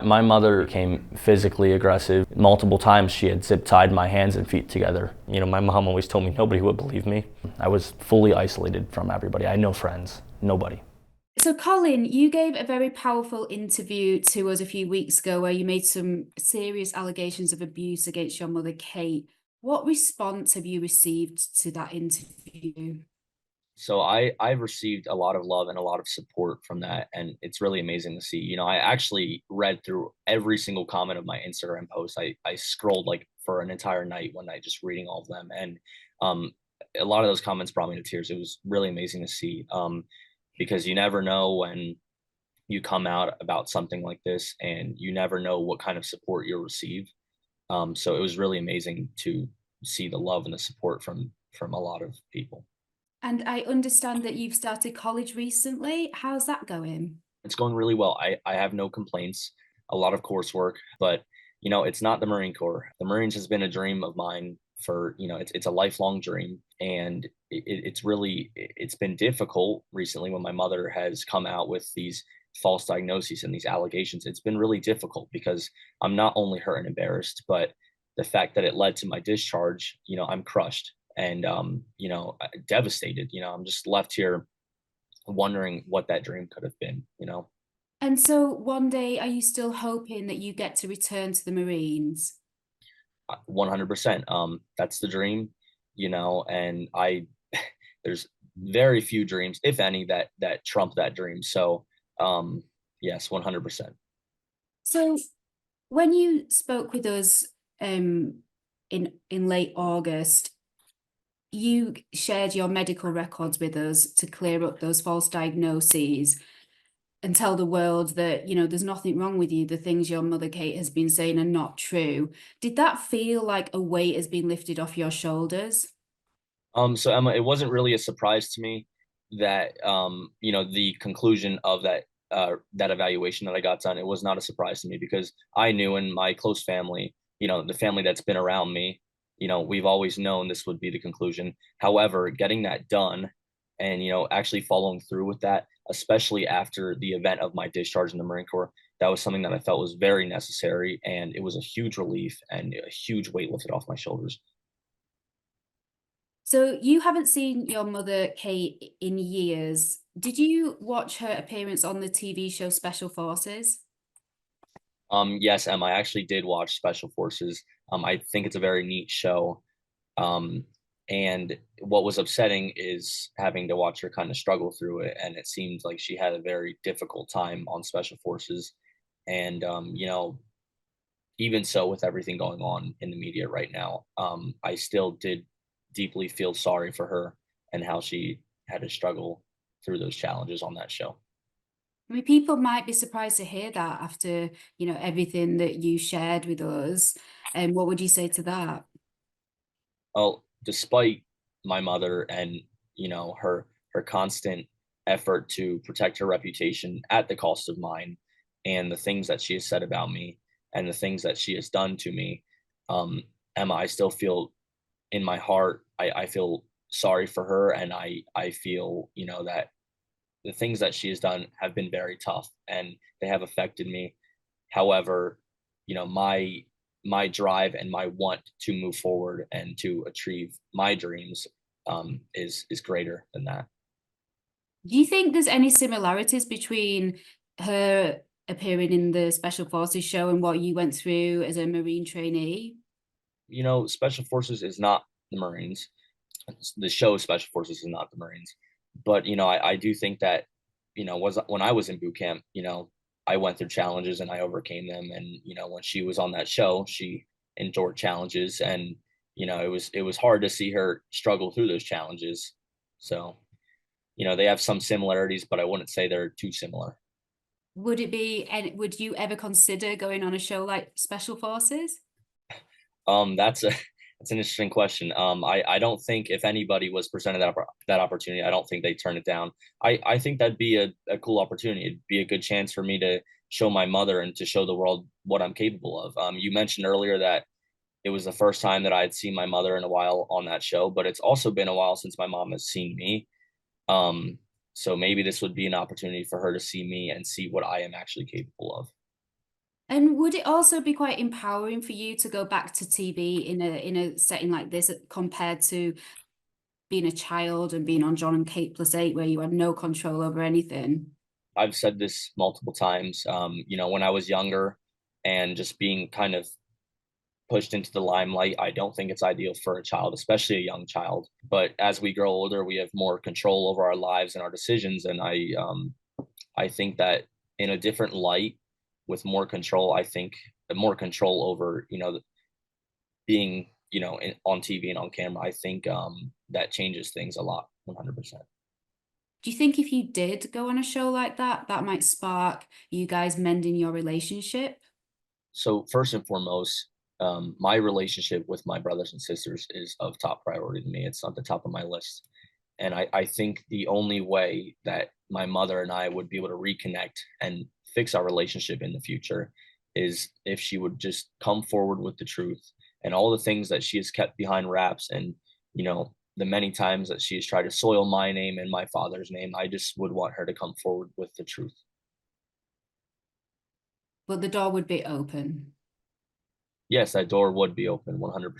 My mother became physically aggressive. Multiple times she had zip tied my hands and feet together. My mom always told me nobody would believe me. I was fully isolated from everybody. I had no friends, nobody. So, Colin, you gave a very powerful interview to us a few weeks ago where you made some serious allegations of abuse against your mother, Kate. What response have you received to that interview? So I've received a lot of love and a lot of support from that, and it's really amazing to see. I actually read through every single comment of my Instagram post. I scrolled like for an entire night one night just reading all of them, and um, a lot of those comments brought me to tears. It was really amazing to see, because you never know when you come out about something like this, and you never know what kind of support you'll receive. So it was really amazing to see the love and the support from a lot of people. And I understand that you've started college recently. How's that going? It's going really well. I have no complaints. A lot of coursework, but it's not the Marine Corps. The Marines has been a dream of mine for, it's a lifelong dream, and it's been difficult recently when my mother has come out with these false diagnoses and these allegations. It's been really difficult because I'm not only hurt and embarrassed, but the fact that it led to my discharge, I'm crushed and devastated. I'm just left here wondering what that dream could have been. And so, one day, are you still hoping that you get to return to the Marines? 100%. That's the dream, and there's very few dreams, if any, that trump that dream. So, yes, 100%. So, when you spoke with us in late August, you shared your medical records with us to clear up those false diagnoses and tell the world that, there's nothing wrong with you. The things your mother Kate has been saying are not true. Did that feel like a weight has been lifted off your shoulders? So Emma, it wasn't really a surprise to me that the conclusion of that evaluation that I got done, it was not a surprise to me because I knew in my close family, the family that's been around me, we've always known this would be the conclusion. However, getting that done and actually following through with that, especially after the event of my discharge in the Marine Corps, that was something that I felt was very necessary, and it was a huge relief and a huge weight lifted off my shoulders. So you haven't seen your mother Kate in years. Did you watch her appearance on the TV show Special Forces? Yes, Em, I actually did watch Special Forces. I think it's a very neat show. Um, and what was upsetting is having to watch her kind of struggle through it. And it seemed like she had a very difficult time on Special Forces. And, even so, with everything going on in the media right now, I still did deeply feel sorry for her and how she had to struggle through those challenges on that show. I mean, people might be surprised to hear that after, everything that you shared with us. And what would you say to that? Well, despite my mother and her constant effort to protect her reputation at the cost of mine, and the things that she has said about me, and the things that she has done to me, um, Emma, I still feel in my heart, I feel sorry for her, and I feel that the things that she has done have been very tough and they have affected me. However, my drive and my want to move forward and to achieve my dreams is greater than that. Do you think there's any similarities between her appearing in the Special Forces show and what you went through as a Marine trainee? Special forces is not the Marines. The show Special Forces is not the Marines, but I do think that was when I was in boot camp, I went through challenges and I overcame them. And when she was on that show, she endured challenges, and it was hard to see her struggle through those challenges. So they have some similarities, but I wouldn't say they're too similar. Would you ever consider going on a show like Special Forces? That's a that's an interesting question. I don't think if anybody was presented that opportunity, I don't think they turn it down. I think that'd be a cool opportunity. It'd be a good chance for me to show my mother and to show the world what I'm capable of. You mentioned earlier that it was the first time that I had seen my mother in a while on that show, but it's also been a while since my mom has seen me. Um, so maybe this would be an opportunity for her to see me and see what I am actually capable of. And would it also be quite empowering for you to go back to TV in a setting like this compared to being a child and being on John and Kate plus 8 where you had no control over anything? I've said this multiple times. When I was younger and just being kind of pushed into the limelight, I don't think it's ideal for a child, especially a young child. But as we grow older, we have more control over our lives and our decisions. And I think that in a different light, with more control, I think more control over being on TV and on camera. I think that changes things a lot, 100%. Do you think if you did go on a show like that, that might spark you guys mending your relationship? So first and foremost, my relationship with my brothers and sisters is of top priority to me. It's at the top of my list. And I think the only way that my mother and I would be able to reconnect and fix our relationship in the future is if she would just come forward with the truth and all the things that she has kept behind wraps, and the many times that she has tried to soil my name and my father's name. I just would want her to come forward with the truth. But the door would be open. Yes, that door would be open 100%.